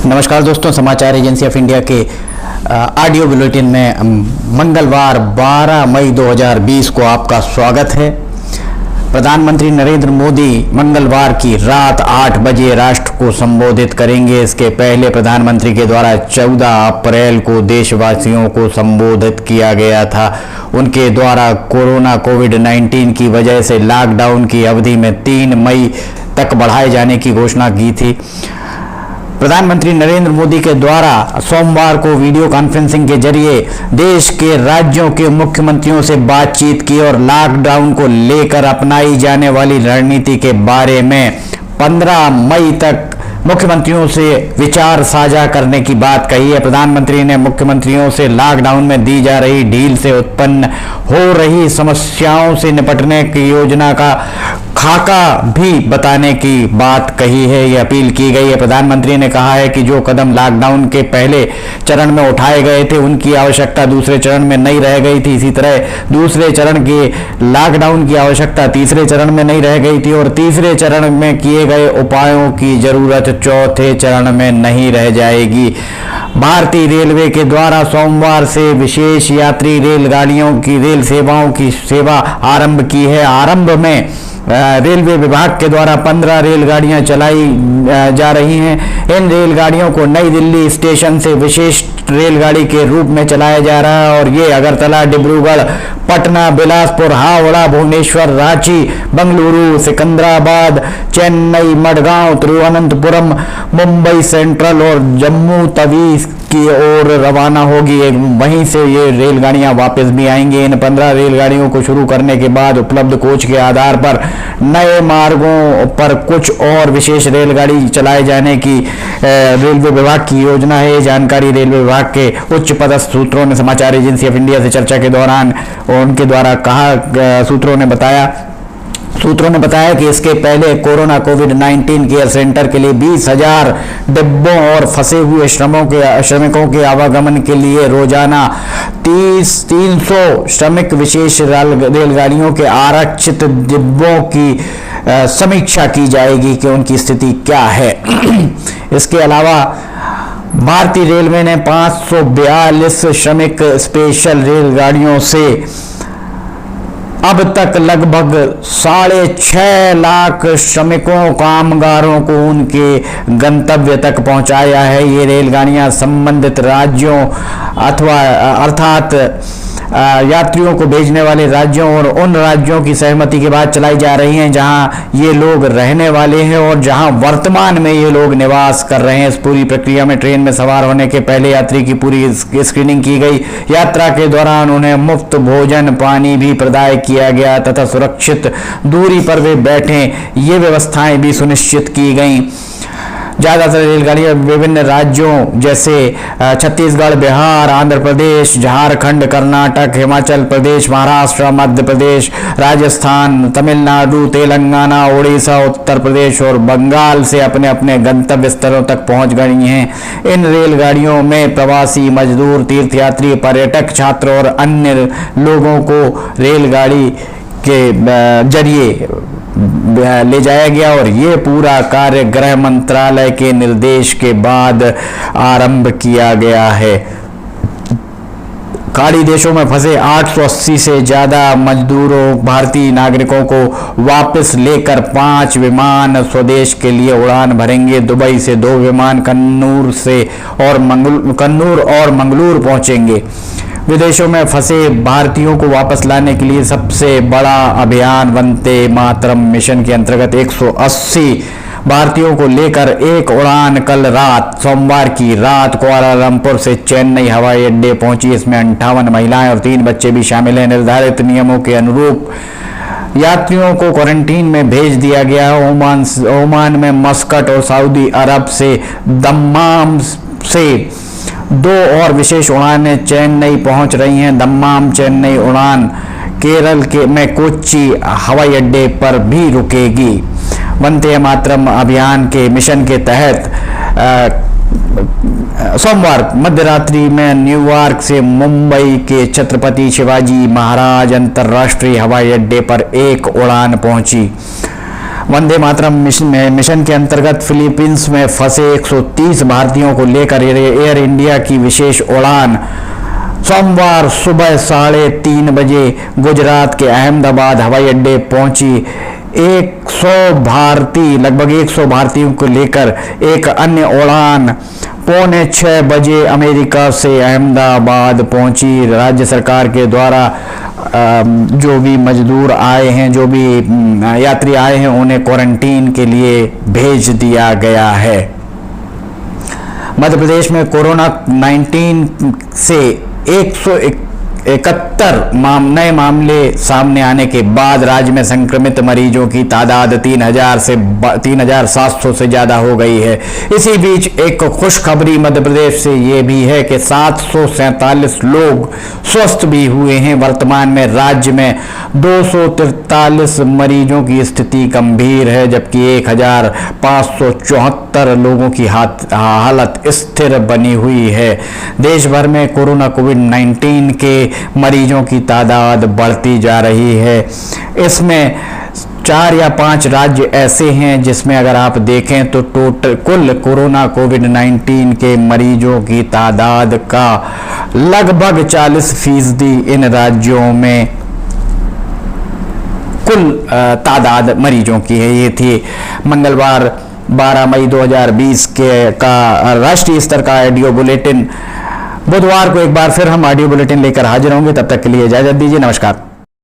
नमस्कार दोस्तों, समाचार एजेंसी ऑफ इंडिया के ऑडियो बुलेटिन में मंगलवार 12 मई 2020 को आपका स्वागत है। प्रधानमंत्री नरेंद्र मोदी मंगलवार की रात 8 बजे राष्ट्र को संबोधित करेंगे। इसके पहले प्रधानमंत्री के द्वारा 14 अप्रैल को देशवासियों को संबोधित किया गया था। उनके द्वारा कोविड-19 की वजह से लॉकडाउन की अवधि में 3 मई तक बढ़ाए जाने की घोषणा की थी। प्रधानमंत्री नरेंद्र मोदी के द्वारा सोमवार को वीडियो कॉन्फ्रेंसिंग के जरिए देश के राज्यों के मुख्यमंत्रियों से बातचीत की और लॉकडाउन को लेकर अपनाई जाने वाली रणनीति के बारे में 15 मई तक मुख्यमंत्रियों से विचार साझा करने की बात कही है। प्रधानमंत्री ने मुख्यमंत्रियों से लॉकडाउन में दी जा रही ढील से उत्पन्न हो रही समस्याओं से निपटने की योजना का खाका भी बताने की बात कही है। यह अपील की गई है। प्रधानमंत्री ने कहा है कि जो कदम लॉकडाउन के पहले चरण में उठाए गए थे उनकी आवश्यकता दूसरे चरण में नहीं रह गई थी। इसी तरह दूसरे चरण के लॉकडाउन की आवश्यकता तीसरे चरण में नहीं रह गई थी और तीसरे चरण में किए गए उपायों की जरूरत चौथे चरण में नहीं रह जाएगी। भारतीय रेलवे के द्वारा सोमवार से विशेष यात्री रेलगाड़ियों की रेल सेवाओं की सेवा आरंभ की है। आरंभ में रेलवे विभाग के द्वारा 15 रेलगाड़ियां चलाई जा रही हैं। इन रेलगाड़ियों को नई दिल्ली स्टेशन से विशेष रेलगाड़ी के रूप में चलाया जा रहा है और ये अगरतला, डिब्रूगढ़, पटना, बिलासपुर, हावड़ा, भुवनेश्वर, रांची, बंगलुरु, सिकंदराबाद, चेन्नई, मडगांव, तिरुवनंतपुरम, मुंबई सेंट्रल और जम्मू तवी की ओर रवाना होगी। वहीं से ये रेलगाड़ियां वापस भी आएंगी। इन 15 रेलगाड़ियों को शुरू करने के बाद उपलब्ध कोच के आधार पर नए मार्गों पर कुछ और विशेष रेलगाड़ी चलाए जाने की रेलवे विभाग की योजना है। जानकारी रेलवे विभाग के उच्च पदस्थ सूत्रों ने समाचार एजेंसी ऑफ इंडिया से चर्चा के दौरान उनके द्वारा कहा। सूत्रों ने बताया कि इसके पहले कोविड-19 केयर सेंटर के लिए 20,000 डिब्बों और फंसे हुए श्रमिकों के आवागमन के लिए रोजाना 300 श्रमिक विशेष रेलगाड़ियों के आरक्षित डिब्बों की समीक्षा की जाएगी कि उनकी स्थिति क्या है। इसके अलावा भारतीय रेलवे ने 542 श्रमिक स्पेशल रेलगाड़ियों से अब तक लगभग 6.5 लाख श्रमिकों कामगारों को उनके गंतव्य तक पहुंचाया है। ये रेलगाड़ियां संबंधित राज्यों अर्थात यात्रियों को भेजने वाले राज्यों और उन राज्यों की सहमति के बाद चलाई जा रही हैं जहां ये लोग रहने वाले हैं और जहां वर्तमान में ये लोग निवास कर रहे हैं। इस पूरी प्रक्रिया में ट्रेन में सवार होने के पहले यात्री की पूरी स्क्रीनिंग की गई। यात्रा के दौरान उन्हें मुफ्त भोजन, पानी भी प्रदान किया गया तथा सुरक्षित दूरी पर वे बैठें, ये व्यवस्थाएं भी सुनिश्चित की गई। ज़्यादातर रेलगाड़ियाँ विभिन्न राज्यों जैसे छत्तीसगढ़, बिहार, आंध्र प्रदेश, झारखंड, कर्नाटक, हिमाचल प्रदेश, महाराष्ट्र, मध्य प्रदेश, राजस्थान, तमिलनाडु, तेलंगाना, उड़ीसा, उत्तर प्रदेश और बंगाल से अपने अपने गंतव्य स्थलों तक पहुंच गई हैं। इन रेलगाड़ियों में प्रवासी मजदूर, तीर्थयात्री, पर्यटक, छात्र और अन्य लोगों को रेलगाड़ी के जरिए ले जाया गया और ये पूरा कार्य गृह मंत्रालय के निर्देश के बाद आरंभ किया गया है। खाड़ी देशों में फंसे 880 से ज़्यादा मजदूरों भारतीय नागरिकों को वापस लेकर 5 विमान स्वदेश के लिए उड़ान भरेंगे। दुबई से 2 विमान कन्नूर और मंगलूर पहुंचेंगे। विदेशों में फंसे भारतीयों को वापस लाने के लिए सबसे बड़ा अभियान वंदे मातरम मिशन के अंतर्गत 180 भारतीयों को लेकर एक उड़ान कल रात सोमवार की रात कुआलालंपुर से चेन्नई हवाई अड्डे पहुंची। इसमें 58 महिलाएं और 3 बच्चे भी शामिल हैं। निर्धारित नियमों के अनुरूप यात्रियों को क्वारंटीन में भेज दिया गया है। ओमान में मस्कट और सऊदी अरब से दम्माम से 2 और विशेष उड़ानें चेन्नई पहुंच रही हैं। दम्माम चेन्नई उड़ान केरल में कोच्चि हवाई अड्डे पर भी रुकेगी। वंदे मातरम अभियान के मिशन के तहत सोमवार मध्यरात्रि में न्यूयॉर्क से मुंबई के छत्रपति शिवाजी महाराज अंतर्राष्ट्रीय हवाई अड्डे पर एक उड़ान पहुंची। वंदे मातरम मिशन के अंतर्गत फिलीपींस में फंसे 130 भारतीयों को लेकर एयर इंडिया की विशेष उड़ान सोमवार सुबह 3:30 बजे गुजरात के अहमदाबाद हवाई अड्डे पहुंची। लगभग 100 भारतीयों को लेकर एक अन्य उड़ान 5:45 बजे अमेरिका से अहमदाबाद पहुंची। राज्य सरकार के द्वारा जो भी मजदूर आए हैं, जो भी यात्री आए हैं, उन्हें क्वारंटीन के लिए भेज दिया गया है। मध्य प्रदेश में कोरोना 19 से 171 नए मामले सामने आने के बाद राज्य में संक्रमित मरीजों की तादाद 3,700 से ज्यादा हो गई है। इसी बीच एक खुशखबरी मध्य प्रदेश से ये भी है कि 747 लोग स्वस्थ भी हुए हैं। वर्तमान में राज्य में 243 मरीजों की स्थिति गंभीर है, जबकि 1,574 लोगों की हालत स्थिर बनी हुई है। देश भर में कोविड-19 के मरीजों की तादाद बढ़ती जा रही है। इसमें 4 या 5 राज्य ऐसे हैं जिसमें अगर आप देखें तो कुल कोविड-19 के मरीजों की तादाद का लगभग 40% इन राज्यों में कुल तादाद मरीजों की है। ये थी मंगलवार 12 मई 2020 का राष्ट्रीय स्तर का ऑडियो बुलेटिन। बुधवार को एक बार फिर हम ऑडियो बुलेटिन लेकर हाजिर होंगे। तब तक के लिए इजाजत दीजिए। नमस्कार।